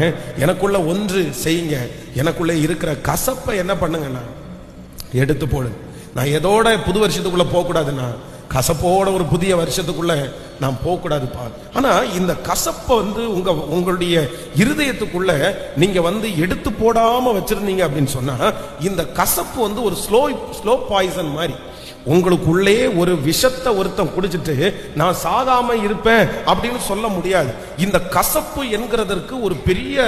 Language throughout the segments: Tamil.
சொல்றேன், எனக்குள்ள ஒன்று செய்யுங்க, எனக்குள்ள இருக்கிற கசப்பை என்ன பண்ணுங்கன்னா எடுத்து போடுங்க. நான் எதோட புது வருஷத்துக்குள்ள போக கூடாதுன்னா கசப்போட ஒரு புதிய வருஷத்துக்குள்ள நான் போக கூடாதுப்பா. ஆனா இந்த கசப்பை உங்களுடைய இருதயத்துக்குள்ள நீங்க எடுத்து போடாம வச்சிருந்தீங்க அப்படின்னு சொன்னா இந்த கசப்பு ஒரு ஸ்லோ பாய்சன் மாதிரி உங்களுக்குள்ளே ஒரு விஷத்தை ஒருத்தன் குடிச்சிட்டு நான் சாகாம இருப்பேன் அப்படின்னு சொல்ல முடியாது. இந்த கசப்பு என்கிறதற்கு ஒரு பெரிய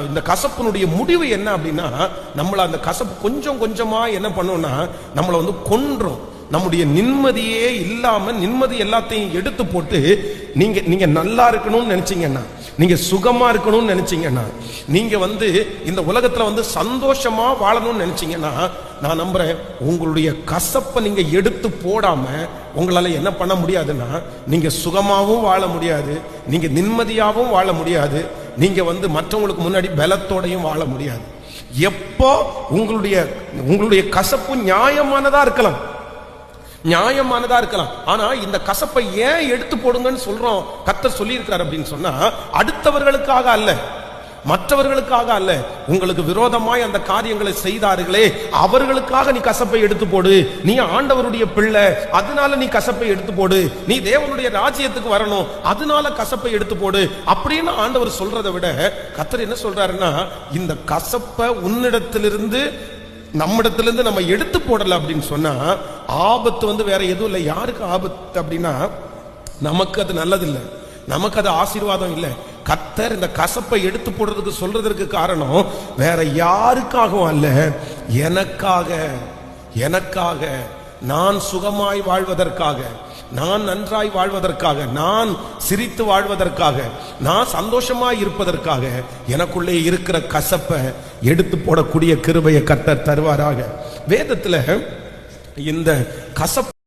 இந்த கசப்பினுடைய முடிவு என்ன அப்படின்னா நம்மள அந்த கசப்பு கொஞ்சம் கொஞ்சமா என்ன பண்ணும்னா நம்மள கொன்றும். நம்முடைய நிம்மதியே இல்லாம நிம்மதி எல்லாத்தையும் எடுத்து போட்டு நீங்க நல்லா இருக்கணும்னு நினைச்சீங்கன்னா, நீங்க சுகமா இருக்கணும்னு நினைச்சீங்கன்னா, நீங்க இந்த உலகத்துல சந்தோஷமா வாழணும்னு நினைச்சீங்கன்னா, நான் நம்புறேன் உங்களுடைய கசப்பை நீங்க எடுத்து போடாம உங்களால என்ன பண்ண முடியாதுன்னா நீங்க சுகமாவும் வாழ முடியாது, நீங்க நிம்மதியாவும் வாழ முடியாது, நீங்க மற்றவங்களுக்கு முன்னாடி பலத்தோடையும் வாழ முடியாது. எப்போ உங்களுடைய கசப்பு நியாயமானதா இருக்கலாம், நியாயமானதா இருக்கலாம். ஆனா இந்த கசப்பை ஏன் எடுத்து போடுங்கன்னு சொல்றோம், கர்த்தர் சொல்லி இருக்கிறார் அப்படின்னு சொன்னா அடுத்தவர்களுக்காக அல்ல, மற்றவர்களுக்காக அல்ல. உங்களுக்கு விரோதமாய் அந்த காரியங்களை செய்தார்களே அவர்களுக்காக நீ கசப்பை எடுத்து போடு. நீ ஆண்டவருடைய பிள்ளை, அதனால நீ கசப்பை எடுத்து போடு. நீ தேவனுடைய ராஜ்யத்துக்கு வரணும், அதனால கசப்பை எடுத்து போடு அப்படின்னு ஆண்டவர் சொல்றதை விட கர்த்தர் என்ன சொல்றாருன்னா, இந்த கசப்பை உன்னிடத்திலிருந்து நம்மிடத்திலிருந்து நம்ம எடுத்து போடல அப்படின்னு சொன்னா ஆபத்து வேற எதுவும் இல்லை. யாருக்கு ஆபத்து அப்படின்னா நமக்கு அது நல்லது இல்லை, நமக்கு அது ஆசீர்வாதம் இல்லை. கர்த்தர் இந்த கசப்பை எடுத்து போடுறதுக்கு சொல்றதற்கு காரணம் வேற யாருக்காகவும் அல்ல, எனக்காக நான் சுகமாய் வாழ்வதற்காக, நான் நன்றாய் வாழ்வதற்காக, நான் சிரித்து வாழ்வதற்காக, நான் சந்தோஷமாய் இருப்பதற்காக எனக்குள்ளே இருக்கிற கசப்பை எடுத்து போடக்கூடிய கிருபையை கர்த்தர் தருவாராக. வேதத்துல இந்த கசப்பு